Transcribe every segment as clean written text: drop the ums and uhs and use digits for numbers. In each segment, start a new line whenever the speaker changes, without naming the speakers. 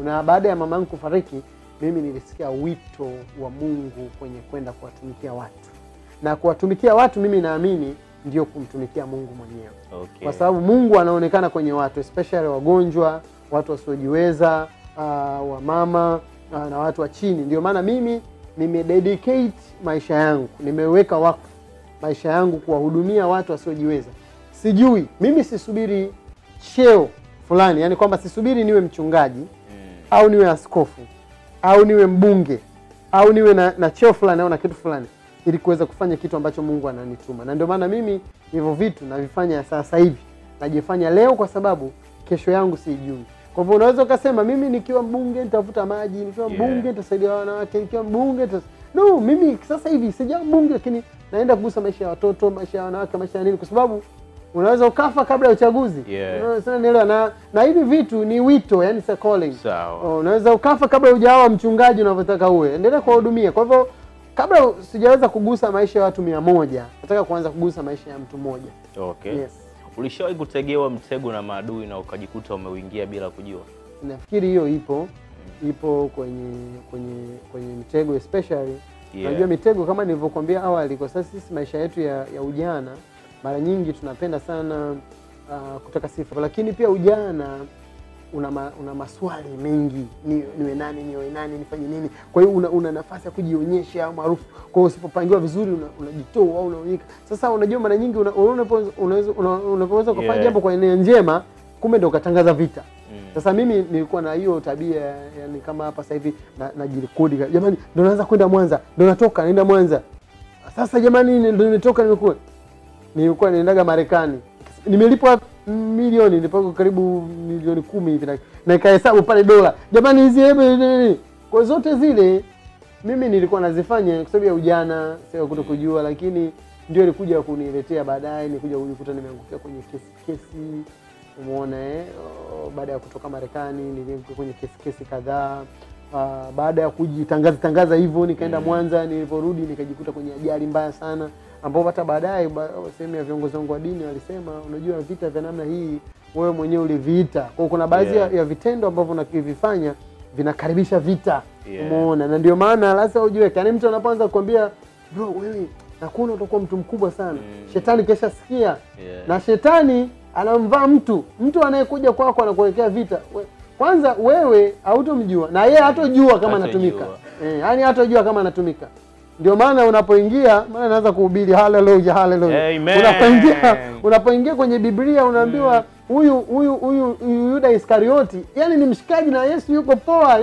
Na baada ya mama yangu kufariki, mimi nilisikia wito wa Mungu kwenye kwenda kuwatumikia watu. Na kuwatumikia watu mimi naamini ndio kumtumikia Mungu mwenyewe.
Okay.
Kwa sababu Mungu anaonekana kwenye watu, especially wagonjwa, watu wasiojiweza, wamama na watu wa chini. Ndio maana mimi nimededicate maisha yangu, nimeweka wakfu maisha yangu kuwahudumia watu wasiojiweza. Sijui, mimi sisubiri cheo fulani, yani kwamba sisubiri niwe mchungaji au niwe askofu au niwe mbunge au niwe na cheo fulani au na kitu fulani ili kuweza kufanya kitu ambacho Mungu ananituma. Na ndio maana mimi hivyo vitu navifanya sasa hivi. Najifanya leo kwa sababu kesho yangu sijui. Kwa hivyo unaweza ukasema mimi nikiwa mbunge nitafuta maji, nikiwa mbunge nitasaidia wanawake, nikiwa mbunge no, mimi sasa hivi sijawa mbunge lakini naenda kugusa maisha ya watoto, maisha ya wanawake, maisha ya nini, kwa sababu unaweza ukafa kabla ya uchaguzi. Unaweza nielewa na hivi vitu ni wito, yani it's a calling. Unaweza ukafa kabla hujawa mchungaji unavyotaka uwe. Endelea kuwahudumia. Kwa hivyo kabla sijaweza kugusa maisha ya watu 100, nataka kuanza kugusa maisha ya mtu mmoja.
Okay. Yes. Ulishawahi kutegewa mtego na maadui na ukajikuta umeuingia bila kujua?
Nafikiri hiyo ipo kwenye mitego especially. Unajua mitego kama nilivyokuambia awali, kwa sasa sisi maisha yetu ya ujana mara nyingi tunapenda sana kutaka sifa, lakini pia ujana una maswali mengi, niwe nani, niwe nani, nifanye nini. Kwa hiyo una nafasi ya kujionyesha au maarufu. Kwa hiyo usipopangiwa vizuri unajitoa au unaonyeka. Sasa unajua mara nyingi unaweza kufanya jambo kwa nia njema, kumbe ndio ukatangaza vita. Sasa mimi nilikuwa na hiyo tabia, yani kama hapa sasa hivi najirekodi, jamani ndio naanza kwenda Mwanza, ndio natoka naenda Mwanza. Sasa jamani ndio nimetoka, nilikuwa naendaga Marekani. Nimelipwa milioni, nilipwa karibu milioni 10 hivi na ikahesabu pale dola. Jamani hizi hebu kwa zote zile mimi nilikuwa nazifanya kwa sababu ya ujana, sio kutokujua, lakini ndio ilikuja kuniletea baadaye, nilikuja kujikuta nimeangukia kwenye kesi. Umeona baada ya kutoka Marekani niliingia kwenye kesi kadhaa. Baada ya kujitangaza hivyo nikaenda Mwanza, niliporudi nikajikuta kwenye ajali mbaya sana, ambapo hata baadaye sehemu ya viongozi wangu wa dini walisema, unajua vita vya namna hii wewe mwenyewe uliviita. Kwa kuna baadhi ya vitendo ambavyo unakivifanya vinakaribisha vita. Umeona, na ndio maana lazima ujue, yani mtu anapoanza kukwambia bro wewe nakuona utakuwa mtu mkubwa sana, shetani kesha sikia. Na shetani anamvaa mtu anayekuja kwako anakuelekea vita. Kwanza wewe hautomjua na yeye hatojua kama anatumika. Yani hatojua kama anatumika. Ndio maana unapoingia, maana naanza kuhubiri haleluya haleluya. Unapoingia kwenye Biblia unaambiwa huyu Yuda Iskarioti, yani ni mshikaji na Yesu, yuko poa.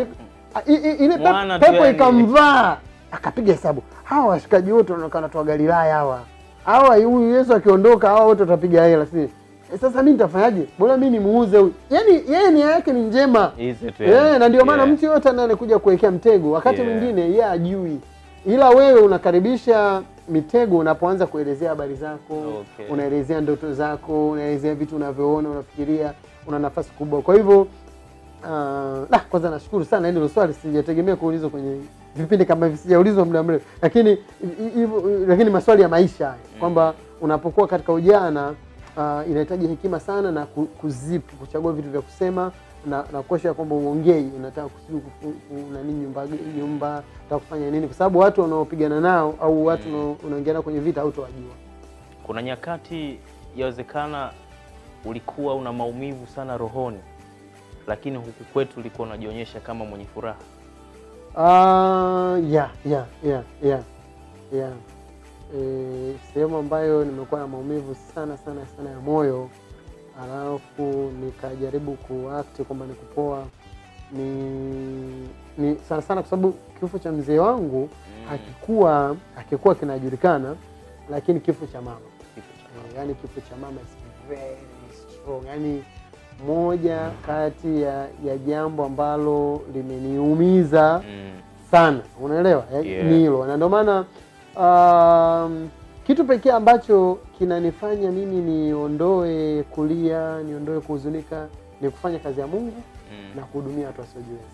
Ile pepo ikamvaa, akapiga hesabu. Hawa washikaji wote wanaonekana tu Galilaya hawa. Huyu Yesu akiondoka hawa wote watapiga hela, si? Sasa mimi nitafanyaje? Bora mimi nimuuze huyu. Yani yeye nia yake ni njema. Na ndio maana mtu yote anakuja kuwekea mtego, wakati mwingine yeye ajui. Ila wewe unakaribisha mitego unapoanza kuelezea habari zako, unaelezea ndoto zako, unaelezea vitu unavyoona, unafikiria, una nafasi kubwa. Kwa hivyo kwanza nashukuru sana, hilo swali sijategemea kuulizwa kwenye vipindi kama hivi, sijaulizwa muda mrefu. Lakini maswali ya maisha kwamba unapokuwa katika ujana inahitaji hekima sana na kuchagua vitu vya kusema na kuosha kwamba uongei, unataka na nini nyumba, unataka kufanya nini, kwa sababu watu wanaopigana nao au watu unaongea nao kwenye vita hautowajua.
Kuna nyakati yawezekana ulikuwa una maumivu sana rohoni, lakini huku kwetu ulikuwa unajionyesha kama mwenye furaha.
Sehemu ambayo nimekuwa na maumivu sana ya moyo, alafu nikajaribu kuact kwamba nikupoa, ni sana kwa sababu kifo cha mzee wangu hakikuwa kinajulikana, lakini kifo cha mama. Yani kifo cha mama is very strong. Yani moja kati ya jambo ambalo limeniumiza sana, unaelewa? Ni hilo. Na ndio maana kitu pekee ambacho kinanifanya mimi niondoe kulia, niondoe kuhuzunika, ni kufanya kazi ya Mungu na kuhudumia watu wasiojiweza.